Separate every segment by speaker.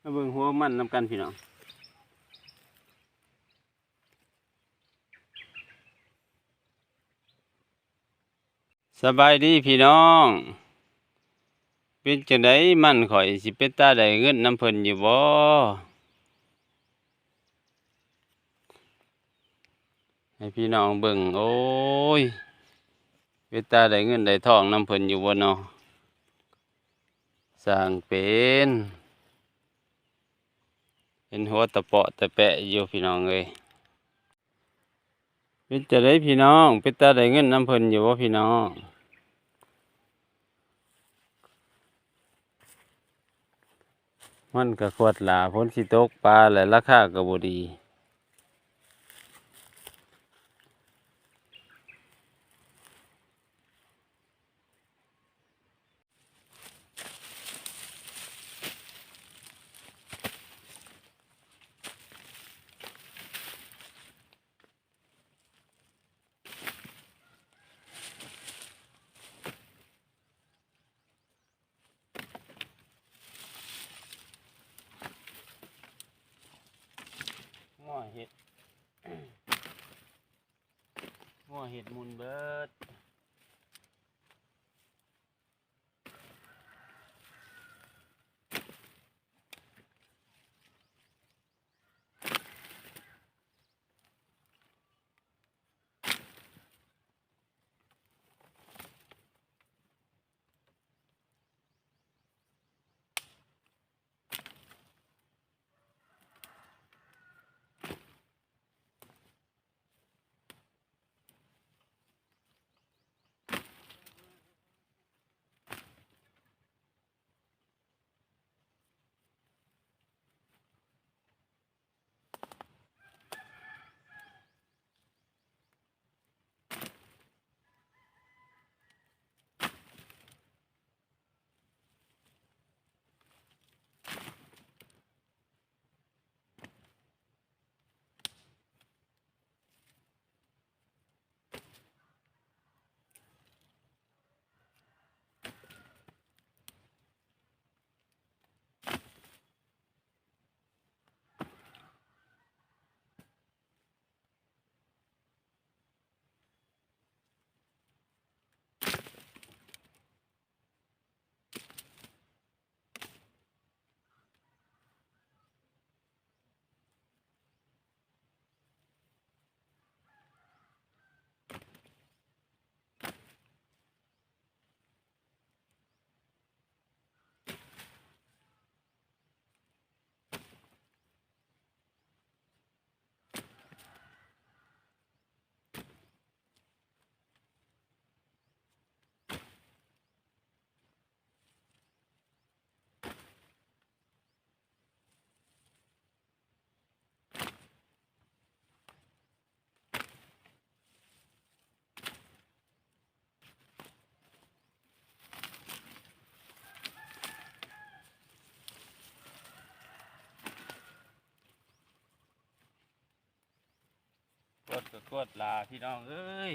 Speaker 1: มาเบิ่งหัวมันนำกันพี่น้องสบายดีพี่น้องเป็นจังไดมันข่อยสิเป็นตาได้เงินน้ำเพิ่นอยู่บ่ให้พี่น้องเบิ่งโอ้ยเป็นตาได้เงินได้ทองน้ำเพิ่นอยู่บ่เนาะสร้างเป็นหัวตะเปาะตะแปะอยู่พี่น้องเอ้ยเป็นจังไดพี่น้องเป็นตาได้เงินน้ำเพิ่นอยู่บ่พี่น้องมันก็ขวดหลาฝนสิตกปลาและราคาก็บ่ดีงัวเห็ด งัวเห็ดมุนเบิดกดก็กดลาพี่น้องเอ้ย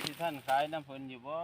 Speaker 1: ที่ท่านขายน้ำเพิ่นอยู่บ่